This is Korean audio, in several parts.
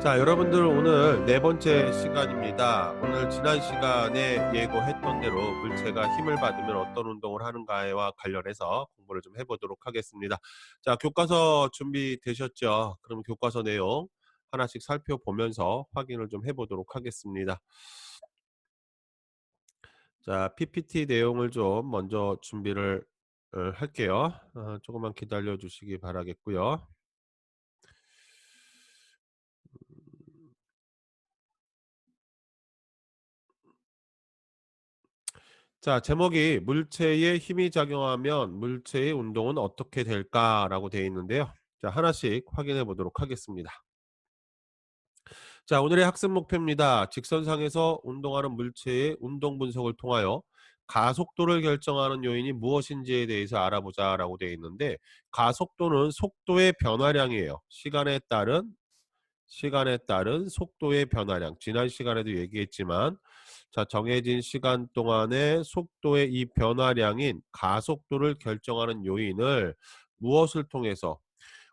자, 여러분들 오늘 네 번째 시간입니다. 오늘 지난 시간에 예고했던 대로 물체가 힘을 받으면 어떤 운동을 하는가와 관련해서 공부를 좀 해보도록 하겠습니다. 자, 교과서 준비되셨죠? 그럼 교과서 내용 하나씩 살펴보면서 확인을 좀 해보도록 하겠습니다. 자, PPT 내용을 좀 먼저 준비를 할게요. 조금만 기다려 주시기 바라겠고요. 자, 제목이 물체에 힘이 작용하면 물체의 운동은 어떻게 될까라고 되어 있는데요. 자, 하나씩 확인해 보도록 하겠습니다. 자, 오늘의 학습 목표입니다. 직선상에서 운동하는 물체의 운동 분석을 통하여 가속도를 결정하는 요인이 무엇인지에 대해서 알아보자라고 되어 있는데, 가속도는 속도의 변화량이에요. 시간에 따른 속도의 변화량. 지난 시간에도 얘기했지만, 자, 정해진 시간 동안의 속도의 이 변화량인 가속도를 결정하는 요인을 무엇을 통해서,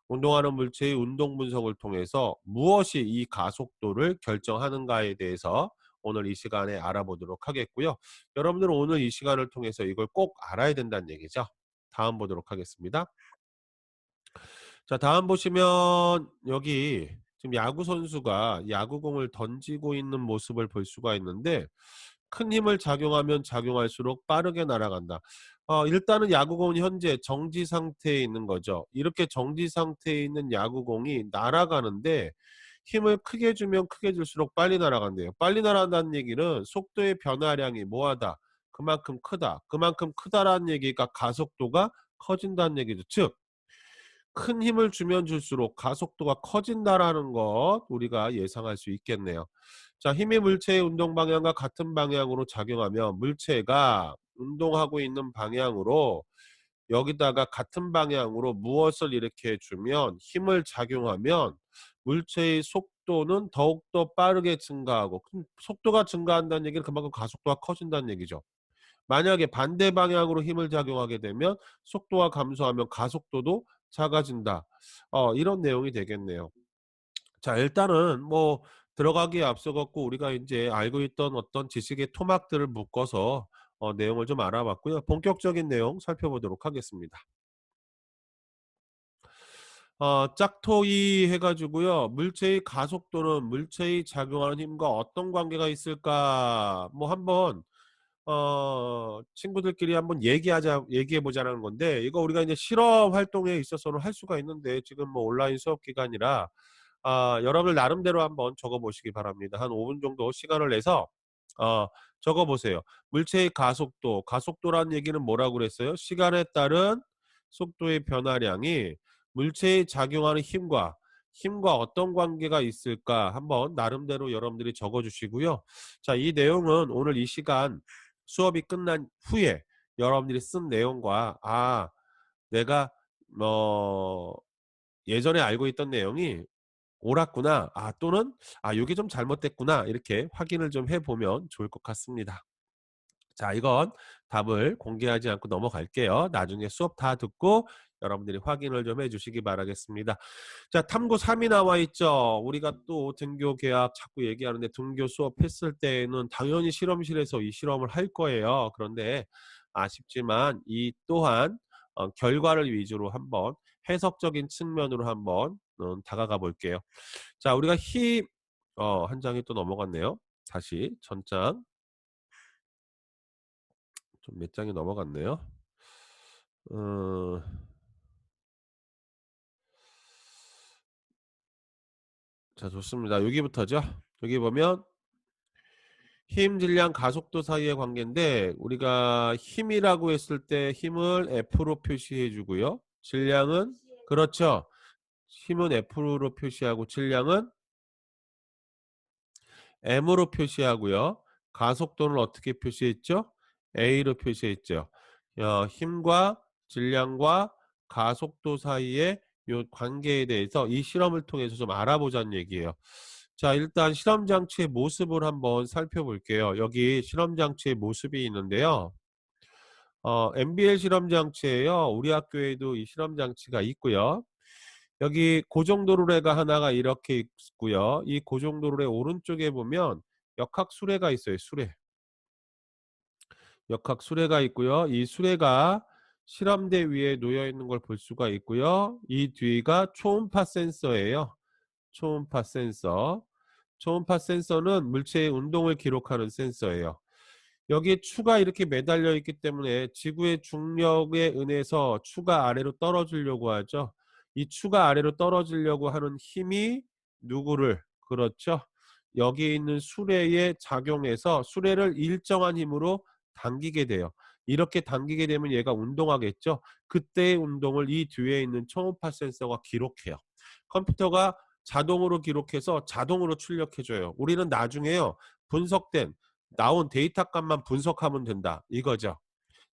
운동하는 물체의 운동 분석을 통해서 무엇이 이 가속도를 결정하는가에 대해서 오늘 이 시간에 알아보도록 하겠고요. 여러분들은 오늘 이 시간을 통해서 이걸 꼭 알아야 된다는 얘기죠. 다음 보도록 하겠습니다. 자, 다음 보시면 여기 지금 야구 선수가 야구공을 던지고 있는 모습을 볼 수가 있는데, 큰 힘을 작용하면 작용할수록 빠르게 날아간다. 일단은 야구공은 현재 정지 상태에 있는 거죠. 이렇게 정지 상태에 있는 야구공이 날아가는데 힘을 크게 주면 크게 줄수록 빨리 날아간대요. 빨리 날아간다는 얘기는 속도의 변화량이 뭐하다? 그만큼 크다. 그만큼 크다라는 얘기가 가속도가 커진다는 얘기죠. 즉, 큰 힘을 주면 줄수록 가속도가 커진다라는 것 우리가 예상할 수 있겠네요. 자, 힘이 물체의 운동 방향과 같은 방향으로 작용하면 물체가 운동하고 있는 방향으로 여기다가 같은 방향으로 무엇을 이렇게 주면 힘을 작용하면 물체의 속도는 더욱더 빠르게 증가하고, 그럼 속도가 증가한다는 얘기는 그만큼 가속도가 커진다는 얘기죠. 만약에 반대 방향으로 힘을 작용하게 되면 속도가 감소하면 가속도도 작아진다. 이런 내용이 되겠네요. 자, 일단은 뭐 들어가기에 앞서 갖고 우리가 이제 알고 있던 어떤 지식의 토막들을 묶어서 내용을 좀 알아봤고요. 본격적인 내용 살펴보도록 하겠습니다. 짝토이 해 가지고요. 물체의 가속도는 물체의 작용하는 힘과 어떤 관계가 있을까? 뭐 한번 친구들끼리 한번 얘기해 보자는 건데, 이거 우리가 이제 실험 활동에 있어서는 할 수가 있는데 지금 뭐 온라인 수업 기간이라 여러분들 나름대로 한번 적어 보시기 바랍니다. 한 5분 정도 시간을 내서 어 적어 보세요. 물체의 가속도, 가속도라는 얘기는 뭐라고 그랬어요? 시간에 따른 속도의 변화량이 물체에 작용하는 힘과 어떤 관계가 있을까 한번 나름대로 여러분들이 적어 주시고요. 자, 이 내용은 오늘 이 시간 수업이 끝난 후에 여러분들이 쓴 내용과 내가 어 예전에 알고 있던 내용이 옳았구나. 또는 요게 좀 잘못됐구나. 이렇게 확인을 좀 해 보면 좋을 것 같습니다. 자, 이건 답을 공개하지 않고 넘어갈게요. 나중에 수업 다 듣고 여러분들이 확인을 좀 해 주시기 바라겠습니다. 자, 탐구 3이 나와 있죠. 우리가 또 등교 계약 자꾸 얘기하는데, 등교 수업 했을 때는 당연히 실험실에서 이 실험을 할 거예요. 그런데 아쉽지만 이 또한 결과를 위주로 한번 해석적인 측면으로 한번 다가가 볼게요. 자, 우리가 한 장이 또 넘어갔네요. 다시 전장 좀 몇 장이 넘어갔네요. 어, 자, 좋습니다. 여기부터죠. 여기 보면 힘, 질량, 가속도 사이의 관계인데, 우리가 힘이라고 했을 때 힘을 F로 표시해 주고요. 질량은 그렇죠. 힘은 F로 표시하고 질량은 M으로 표시하고요. 가속도는 어떻게 표시했죠? A로 표시했죠. 힘과 질량과 가속도 사이의 요 관계에 대해서 이 실험을 통해서 좀 알아보자는 얘기예요. 자, 일단 실험 장치의 모습을 한번 살펴볼게요. 여기 실험 장치의 모습이 있는데요. MBL 실험 장치예요. 우리 학교에도 이 실험 장치가 있고요. 여기 고정도르래가 하나가 이렇게 있고요. 이 고정도르래 오른쪽에 보면 역학수래가 있어요. 수래. 역학수래가 있고요. 이 수래가 실험대 위에 놓여 있는 걸 볼 수가 있고요. 이 뒤가 초음파 센서예요. 초음파 센서. 초음파 센서는 물체의 운동을 기록하는 센서예요. 여기에 추가 이렇게 매달려 있기 때문에 지구의 중력에 의해서 추가 아래로 떨어지려고 하죠. 이 추가 아래로 떨어지려고 하는 힘이 누구를, 그렇죠, 여기 있는 수레에 작용해서 수레를 일정한 힘으로 당기게 돼요. 이렇게 당기게 되면 얘가 운동하겠죠. 그때의 운동을 이 뒤에 있는 초음파 센서가 기록해요. 컴퓨터가 자동으로 기록해서 자동으로 출력해줘요. 우리는 나중에요, 분석된 나온 데이터 값만 분석하면 된다, 이거죠.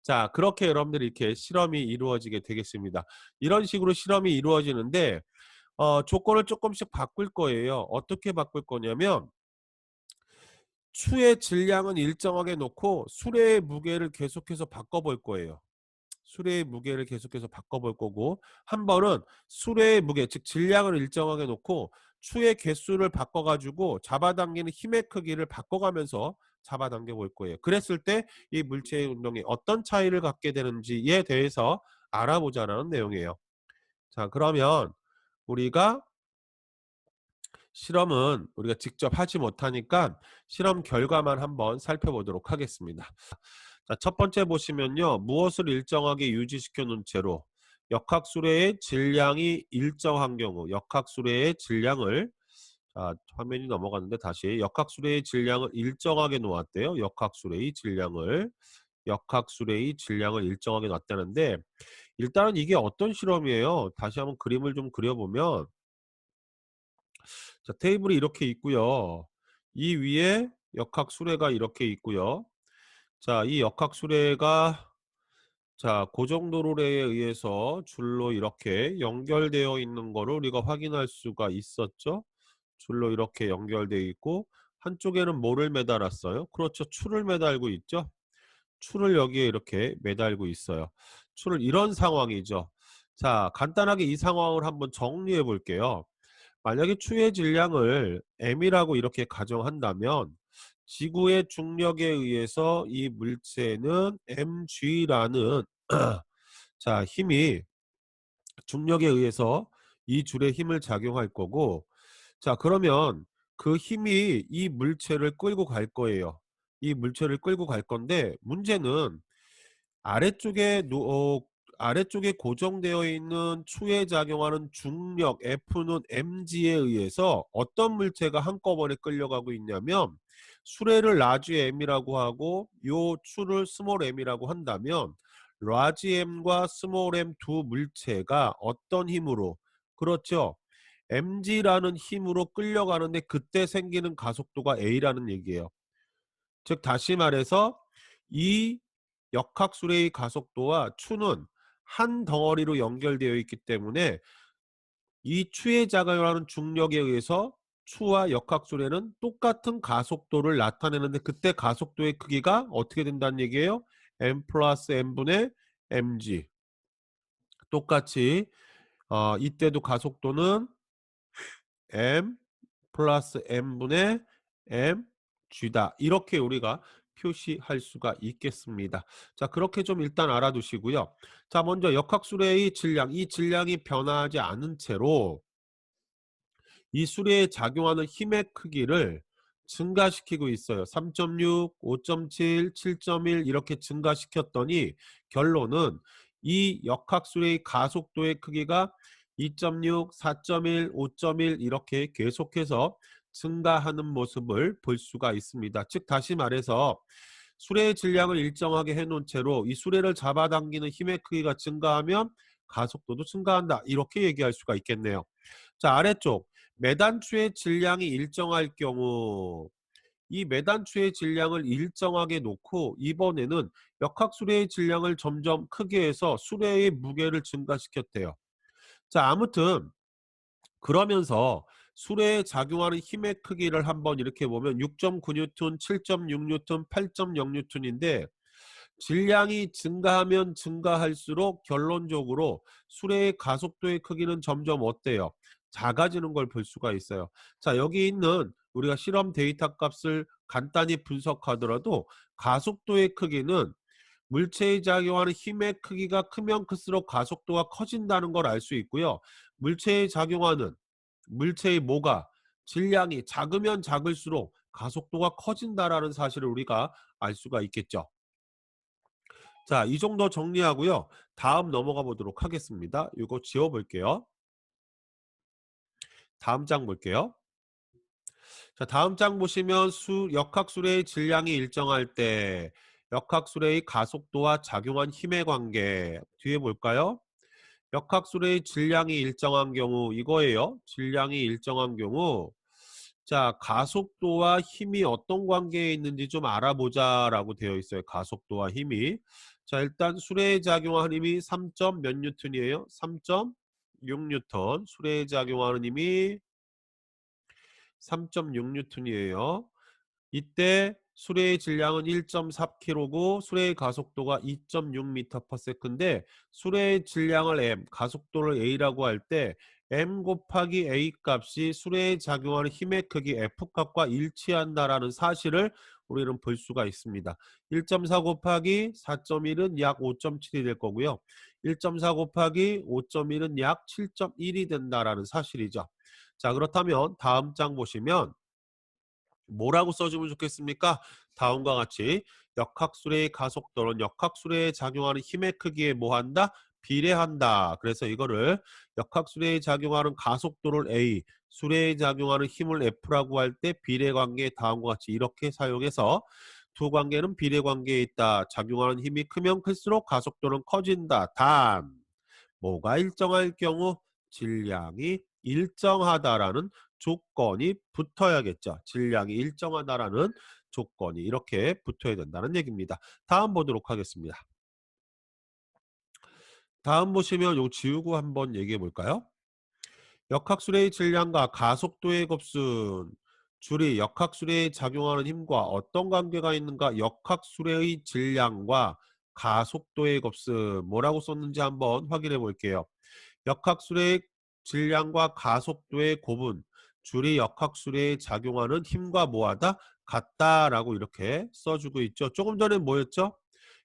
자, 그렇게 여러분들이 이렇게 실험이 이루어지게 되겠습니다. 이런 식으로 실험이 이루어지는데 조건을 조금씩 바꿀 거예요. 어떻게 바꿀 거냐면 추의 질량은 일정하게 놓고 수레의 무게를 계속해서 바꿔볼 거예요. 수레의 무게를 계속해서 바꿔볼 거고, 한 번은 수레의 무게, 즉 질량을 일정하게 놓고 추의 개수를 바꿔가지고 잡아당기는 힘의 크기를 바꿔가면서 잡아당겨 볼 거예요. 그랬을 때 이 물체의 운동이 어떤 차이를 갖게 되는지에 대해서 알아보자는 내용이에요. 자, 그러면 우리가 실험은 우리가 직접 하지 못하니까 실험 결과만 한번 살펴보도록 하겠습니다. 자, 첫 번째 보시면요, 무엇을 일정하게 유지시켜 놓은 채로 역학수레의 질량이 일정한 경우, 역학수레의 질량을, 자, 화면이 넘어갔는데 다시 역학수레의 질량을 일정하게 놓았대요. 역학수레의 질량을 일정하게 놨다는데, 일단은 이게 어떤 실험이에요? 다시 한번 그림을 좀 그려보면, 자, 테이블이 이렇게 있고요. 이 위에 역학수레가 이렇게 있고요. 자, 이 역학수레가, 자, 고정도로래에 의해서 줄로 이렇게 연결되어 있는 거를 우리가 확인할 수가 있었죠. 줄로 이렇게 연결되어 있고, 한쪽에는 뭐를 매달았어요? 그렇죠, 추를 매달고 있죠. 추를 여기에 이렇게 매달고 있어요. 추를, 이런 상황이죠. 자, 간단하게 이 상황을 한번 정리해 볼게요. 만약에 추의 질량을 m이라고 이렇게 가정한다면 지구의 중력에 의해서 이 물체는 mg라는 자, 힘이, 중력에 의해서 이 줄에 힘을 작용할 거고, 자, 그러면 그 힘이 이 물체를 끌고 갈 거예요. 이 물체를 끌고 갈 건데, 문제는 아래쪽에 아래쪽에 고정되어 있는 추에 작용하는 중력 F는 mg에 의해서 어떤 물체가 한꺼번에 끌려가고 있냐면, 수레를 라지 m이라고 하고 요 추를 스몰 m이라고 한다면, 라지 m과 스몰 m 두 물체가 어떤 힘으로, 그렇죠, mg라는 힘으로 끌려가는데 그때 생기는 가속도가 a라는 얘기예요. 즉 다시 말해서 이 역학수레의 가속도와 추는 한 덩어리로 연결되어 있기 때문에 이 추에 작용하는 중력에 의해서 추와 역학수레는 똑같은 가속도를 나타내는데, 그때 가속도의 크기가 어떻게 된다는 얘기예요? m 플러스 m분의 mg. 똑같이 이때도 가속도는 m 플러스 m분의 mg다, 이렇게 우리가 표시할 수가 있겠습니다. 자, 그렇게 좀 일단 알아두시고요. 자, 먼저 역학수레의 질량, 이 질량이 변화하지 않은 채로 이 수레에 작용하는 힘의 크기를 증가시키고 있어요. 3.6, 5.7, 7.1 이렇게 증가시켰더니 결론은 이 역학수레의 가속도의 크기가 2.6, 4.1, 5.1 이렇게 계속해서 증가하는 모습을 볼 수가 있습니다. 즉 다시 말해서 수레의 질량을 일정하게 해놓은 채로 이 수레를 잡아당기는 힘의 크기가 증가하면 가속도도 증가한다, 이렇게 얘기할 수가 있겠네요. 자, 아래쪽 매단추의 질량이 일정할 경우, 이 매단추의 질량을 일정하게 놓고 이번에는 역학수레의 질량을 점점 크게 해서 수레의 무게를 증가시켰대요. 자, 아무튼 그러면서 수레에 작용하는 힘의 크기를 한번 이렇게 보면 6.9N, 7.6N, 8.0N인데, 질량이 증가하면 증가할수록 결론적으로 수레의 가속도의 크기는 점점 어때요? 작아지는 걸 볼 수가 있어요. 자, 여기 있는 우리가 실험 데이터 값을 간단히 분석하더라도 가속도의 크기는 물체에 작용하는 힘의 크기가 크면 클수록 가속도가 커진다는 걸 알 수 있고요. 물체에 작용하는 물체의 모가 질량이 작으면 작을수록 가속도가 커진다라는 사실을 우리가 알 수가 있겠죠. 자, 이 정도 정리하고요. 다음 넘어가 보도록 하겠습니다. 이거 지워 볼게요. 다음 장 볼게요. 자, 다음 장 보시면 역학수레의 질량이 일정할 때 역학수레의 가속도와 작용한 힘의 관계 뒤에 볼까요? 역학수레의 질량이 일정한 경우 이거예요. 질량이 일정한 경우 자, 가속도와 힘이 어떤 관계에 있는지 좀 알아보자 라고 되어 있어요. 가속도와 힘이. 자, 일단 수레에 작용하는 힘이 3점 몇 뉴턴이에요? 3.6 뉴턴. 수레에 작용하는 힘이 3.6 뉴턴이에요. 이때 수레의 질량은 1.4kg고 수레의 가속도가 2.6m/s인데 수레의 질량을 m, 가속도를 a라고 할 때 m 곱하기 a 값이 수레에 작용하는 힘의 크기 f 값과 일치한다라는 사실을 우리는 볼 수가 있습니다. 1.4 곱하기 4.1은 약 5.7이 될 거고요. 1.4 곱하기 5.1은 약 7.1이 된다라는 사실이죠. 자, 그렇다면 다음 장 보시면 뭐라고 써주면 좋겠습니까? 다음과 같이 역학수레의 가속도는 역학수레에 작용하는 힘의 크기에 뭐한다? 비례한다. 그래서 이거를 역학수레에 작용하는 가속도를 A, 수레에 작용하는 힘을 F라고 할 때 비례관계 다음과 같이 이렇게 사용해서 두 관계는 비례관계에 있다. 작용하는 힘이 크면 클수록 가속도는 커진다. 단 뭐가 일정할 경우 질량이 일정하다라는 조건이 붙어야겠죠. 질량이 일정하다라는 조건이 이렇게 붙어야 된다는 얘기입니다. 다음 보도록 하겠습니다. 다음 보시면 요 지우고 한번 얘기해 볼까요? 역학수레의 질량과 가속도의 곱순 줄이 역학수레에 작용하는 힘과 어떤 관계가 있는가? 역학수레의 질량과 가속도의 곱순 뭐라고 썼는지 한번 확인해 볼게요. 역학수레의 질량과 가속도의 곱은 줄이 역학수레에 작용하는 힘과 뭐하다? 같다라고 이렇게 써주고 있죠. 조금 전에 뭐였죠?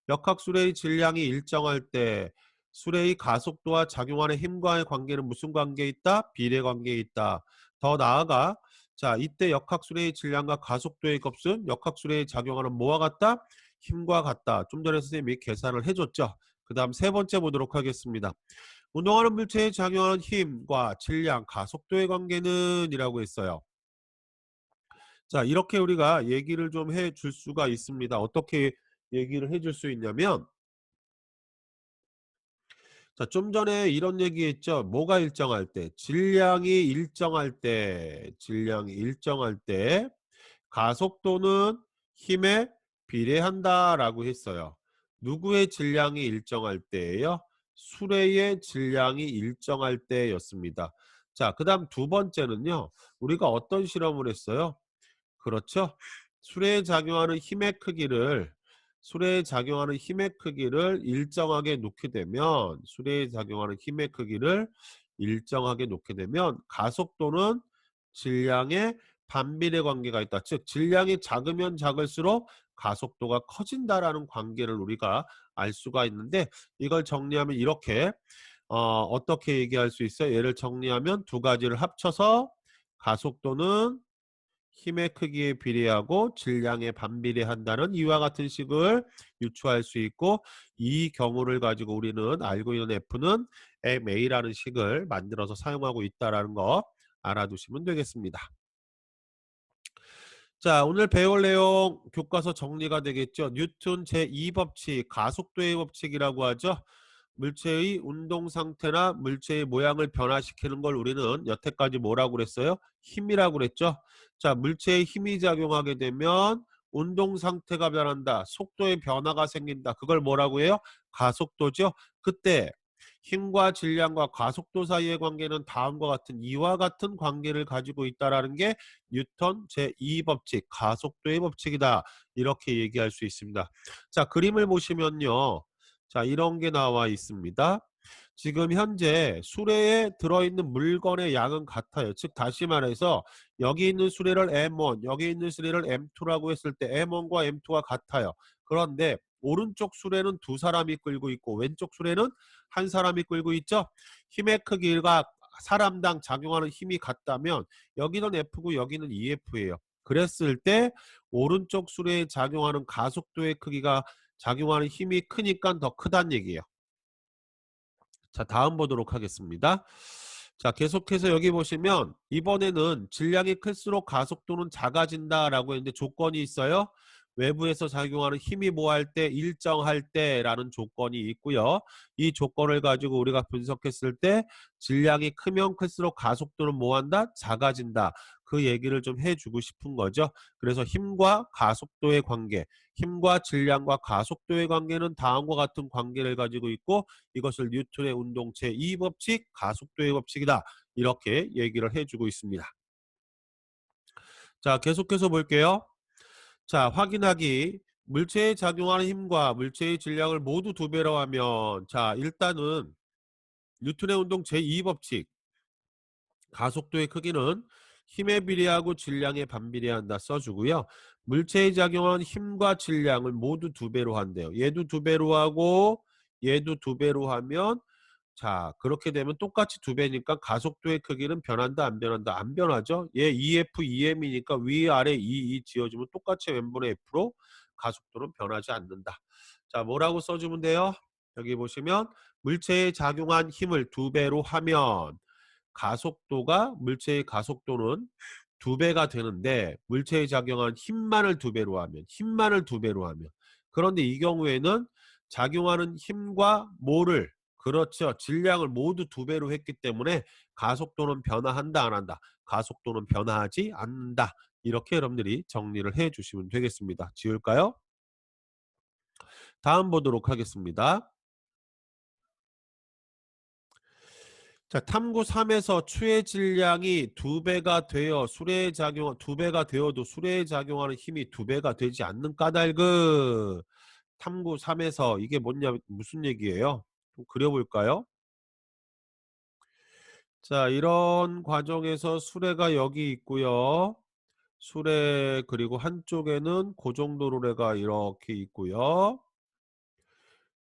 역학수레의 질량이 일정할 때 수레의 가속도와 작용하는 힘과의 관계는 무슨 관계에 있다? 비례 관계에 있다. 더 나아가 자, 이때 역학수레의 질량과 가속도의 값은 역학수레에 작용하는 뭐와 같다? 힘과 같다. 좀 전에 선생님이 계산을 해줬죠. 그 다음 세 번째 보도록 하겠습니다. 운동하는 물체에 작용하는 힘과 질량, 가속도의 관계는 이라고 했어요. 자, 이렇게 우리가 얘기를 좀 해 줄 수가 있습니다. 어떻게 얘기를 해줄 수 있냐면 자, 좀 전에 이런 얘기했죠. 뭐가 일정할 때? 질량이 일정할 때 가속도는 힘에 비례한다라고 했어요. 누구의 질량이 일정할 때예요? 수레의 질량이 일정할 때였습니다. 자, 그다음 두 번째는요. 우리가 어떤 실험을 했어요? 그렇죠? 수레에 작용하는 힘의 크기를 수레에 작용하는 힘의 크기를 일정하게 놓게 되면 수레에 작용하는 힘의 크기를 일정하게 놓게 되면 가속도는 질량의 반비례 관계가 있다. 즉 질량이 작으면 작을수록 가속도가 커진다라는 관계를 우리가 알 수가 있는데 이걸 정리하면 이렇게 어떻게 얘기할 수 있어요? 얘를 정리하면 두 가지를 합쳐서 가속도는 힘의 크기에 비례하고 질량에 반비례한다는 이와 같은 식을 유추할 수 있고 이 경우를 가지고 우리는 알고 있는 F는 MA라는 식을 만들어서 사용하고 있다는 거 알아두시면 되겠습니다. 자, 오늘 배울 내용 교과서 정리가 되겠죠. 뉴턴 제2법칙 가속도의 법칙이라고 하죠. 물체의 운동 상태나 물체의 모양을 변화시키는 걸 우리는 여태까지 뭐라고 그랬어요? 힘이라고 그랬죠. 자, 물체의 힘이 작용하게 되면 운동 상태가 변한다. 속도의 변화가 생긴다. 그걸 뭐라고 해요? 가속도죠. 그때 힘과 질량과 가속도 사이의 관계는 다음과 같은 이와 같은 관계를 가지고 있다라는 게 뉴턴 제2법칙 가속도의 법칙이다. 이렇게 얘기할 수 있습니다. 자, 그림을 보시면요. 자, 이런 게 나와 있습니다. 지금 현재 수레에 들어있는 물건의 양은 같아요. 즉 다시 말해서 여기 있는 수레를 M1, 여기 있는 수레를 M2라고 했을 때 M1과 M2가 같아요. 그런데 오른쪽 수레는 두 사람이 끌고 있고 왼쪽 수레는 한 사람이 끌고 있죠. 힘의 크기가 사람당 작용하는 힘이 같다면 여기는 F고 여기는 EF예요. 그랬을 때 오른쪽 수레에 작용하는 가속도의 크기가 작용하는 힘이 크니까 더 크다는 얘기예요. 자, 다음 보도록 하겠습니다. 자, 계속해서 여기 보시면 이번에는 질량이 클수록 가속도는 작아진다라고 했는데 조건이 있어요. 외부에서 작용하는 힘이 뭐할 때 일정할 때라는 조건이 있고요. 이 조건을 가지고 우리가 분석했을 때 질량이 크면 클수록 가속도는 뭐한다? 작아진다. 그 얘기를 좀 해주고 싶은 거죠. 그래서 힘과 가속도의 관계, 힘과 질량과 가속도의 관계는 다음과 같은 관계를 가지고 있고 이것을 뉴턴의 운동 제2법칙 가속도의 법칙이다. 이렇게 얘기를 해주고 있습니다. 자, 계속해서 볼게요. 자, 확인하기. 물체에 작용하는 힘과 물체의 질량을 모두 두 배로 하면 자, 일단은 뉴턴의 운동 제2법칙 가속도의 크기는 힘에 비례하고 질량에 반비례한다 써주고요. 물체에 작용하는 힘과 질량을 모두 두 배로 한대요. 얘도 두 배로 하고 얘도 두 배로 하면 자, 그렇게 되면 똑같이 두 배니까 가속도의 크기는 변한다 안 변한다? 안 변하죠. 얘 EF, EM이니까 위아래 E 지어주면 똑같이 n분의 F로 가속도는 변하지 않는다. 자, 뭐라고 써주면 돼요? 여기 보시면 물체에 작용한 힘을 두 배로 하면 가속도가 물체의 가속도는 두 배가 되는데 물체에 작용한 힘만을 두 배로 하면 그런데 이 경우에는 작용하는 힘과 뭐를 그렇죠. 질량을 모두 두 배로 했기 때문에 가속도는 변화한다 안 한다. 가속도는 변화하지 않는다. 이렇게 여러분들이 정리를 해 주시면 되겠습니다. 지울까요? 다음 보도록 하겠습니다. 자, 탐구 3에서 추의 질량이 두 배가 되어 수레에 작용 두 배가 되어도 수레에 작용하는 힘이 두 배가 되지 않는 까닭은 탐구 3에서 이게 뭐냐 무슨 얘기예요? 좀 그려볼까요? 자, 이런 과정에서 수레가 여기 있고요. 수레 그리고 한쪽에는 고정도로래가 이렇게 있고요.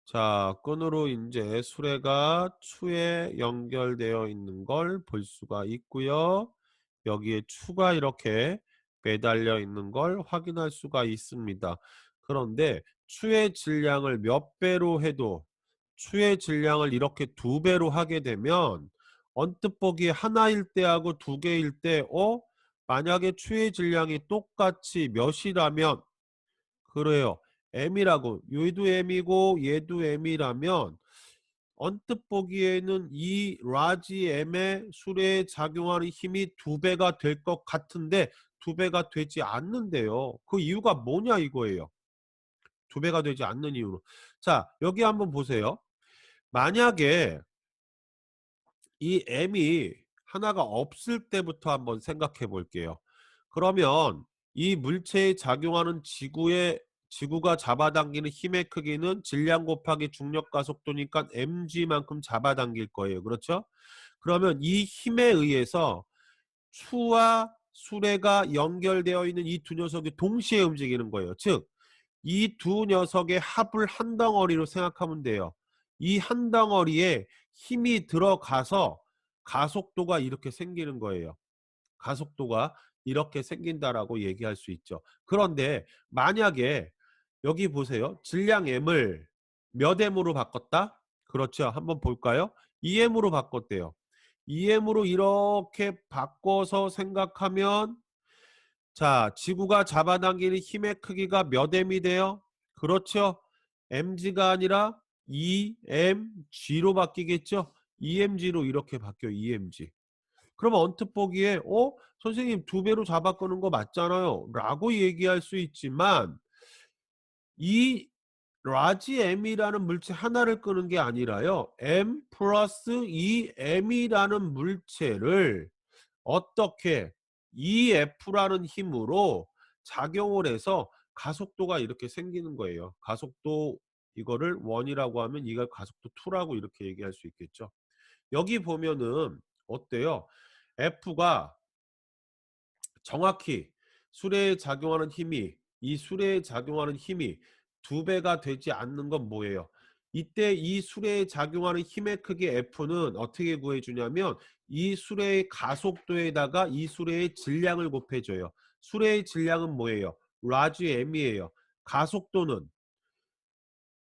자, 끈으로 이제 수레가 추에 연결되어 있는 걸 볼 수가 있고요. 여기에 추가 이렇게 매달려 있는 걸 확인할 수가 있습니다. 그런데 추의 질량을 몇 배로 해도 추의 질량을 이렇게 두 배로 하게 되면 언뜻 보기에 하나일 때하고 두 개일 때 만약에 추의 질량이 똑같이 몇이라면 그래요. M이라고 얘도 M이고 얘도 M이라면 언뜻 보기에는 이 라지 M의 수레에 작용하는 힘이 두 배가 될 것 같은데 두 배가 되지 않는데요. 그 이유가 뭐냐 이거예요. 두 배가 되지 않는 이유는. 자, 여기 한번 보세요. 만약에 이 M이 하나가 없을 때부터 한번 생각해 볼게요. 그러면 이 물체에 작용하는 지구가 잡아당기는 힘의 크기는 질량 곱하기 중력 가속도니까 mg만큼 잡아당길 거예요. 그렇죠? 그러면 이 힘에 의해서 추와 수레가 연결되어 있는 이 두 녀석이 동시에 움직이는 거예요. 즉, 이 두 녀석의 합을 한 덩어리로 생각하면 돼요. 이 한 덩어리에 힘이 들어가서 가속도가 이렇게 생기는 거예요. 가속도가 이렇게 생긴다라고 얘기할 수 있죠. 그런데 만약에 여기 보세요. 질량 M을 몇 M으로 바꿨다? 그렇죠. 한번 볼까요? 2M으로 바꿨대요. 2M으로 이렇게 바꿔서 생각하면 자, 지구가 잡아당기는 힘의 크기가 몇 M이 돼요? 그렇죠. mg가 아니라 2mg로 바뀌겠죠. 2mg로 이렇게 바뀌어요. 2mg. 그러면 언뜻 보기에 선생님 두 배로 잡아끄는 거 맞잖아요 라고 얘기할 수 있지만 이 라지 M이라는 물체 하나를 끄는 게 아니라요. M 플러스 2M이라는 물체를 어떻게 EF라는 힘으로 작용을 해서 가속도가 이렇게 생기는 거예요. 가속도 이거를 1이라고 하면 이걸 가속도 2라고 이렇게 얘기할 수 있겠죠. 여기 보면은 어때요? F가 정확히 수레에 작용하는 힘이 이 수레에 작용하는 힘이 2배가 되지 않는 건 뭐예요? 이때 이 수레에 작용하는 힘의 크기 F는 어떻게 구해주냐면 이 수레의 가속도에다가 이 수레의 질량을 곱해줘요. 수레의 질량은 뭐예요? 라지 M이에요. 가속도는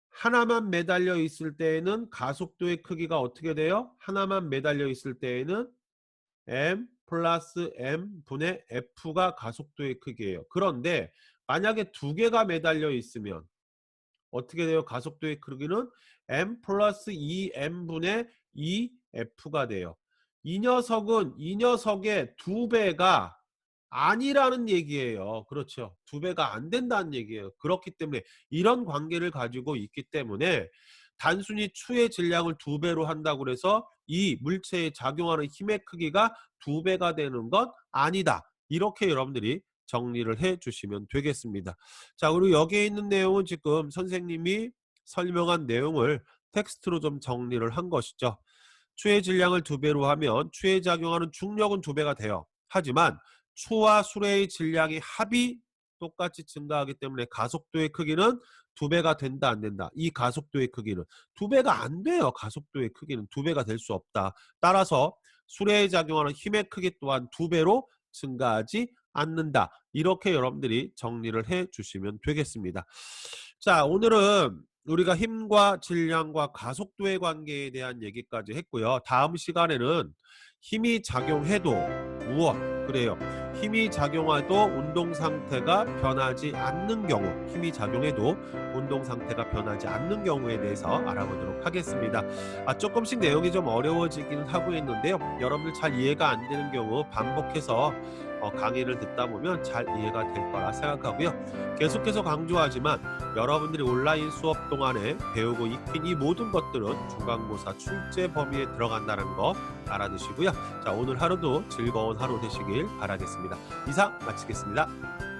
하나만 매달려 있을 때에는 가속도의 크기가 어떻게 돼요? 하나만 매달려 있을 때에는 M 플러스 M 분의 F가 가속도의 크기예요. 그런데 만약에 두 개가 매달려 있으면 어떻게 돼요? 가속도의 크기는 M 플러스 2M 분의 2F가 돼요. 이 녀석의 두 배가 아니라는 얘기예요. 그렇죠. 두 배가 안 된다는 얘기예요. 그렇기 때문에 이런 관계를 가지고 있기 때문에 단순히 추의 질량을 2배로 한다고 해서 이 물체에 작용하는 힘의 크기가 2배가 되는 건 아니다. 이렇게 여러분들이 정리를 해 주시면 되겠습니다. 자, 그리고 여기에 있는 내용은 지금 선생님이 설명한 내용을 텍스트로 좀 정리를 한 것이죠. 추의 질량을 2배로 하면 추에 작용하는 중력은 2배가 돼요. 하지만 추와 수레의 질량이 합이 똑같이 증가하기 때문에 가속도의 크기는 2배가 된다 안 된다. 이 가속도의 크기는 2배가 안 돼요. 가속도의 크기는 2배가 될 수 없다. 따라서 수레에 작용하는 힘의 크기 또한 2배로 증가하지 않는다. 이렇게 여러분들이 정리를 해 주시면 되겠습니다. 자, 오늘은 우리가 힘과 질량과 가속도의 관계에 대한 얘기까지 했고요. 다음 시간에는 힘이 작용해도 무엇? 그래요. 힘이 작용해도 운동 상태가 변하지 않는 경우, 힘이 작용해도 운동 상태가 변하지 않는 경우에 대해서 알아보도록 하겠습니다. 조금씩 내용이 좀 어려워지긴 하고 있는데요. 여러분들 잘 이해가 안 되는 경우 반복해서 강의를 듣다 보면 잘 이해가 될 거라 생각하고요. 계속해서 강조하지만 여러분들이 온라인 수업 동안에 배우고 익힌 이 모든 것들은 중간고사 출제 범위에 들어간다는 거 알아두시고요. 자, 오늘 하루도 즐거운 하루 되시길 바라겠습니다. 이상 마치겠습니다.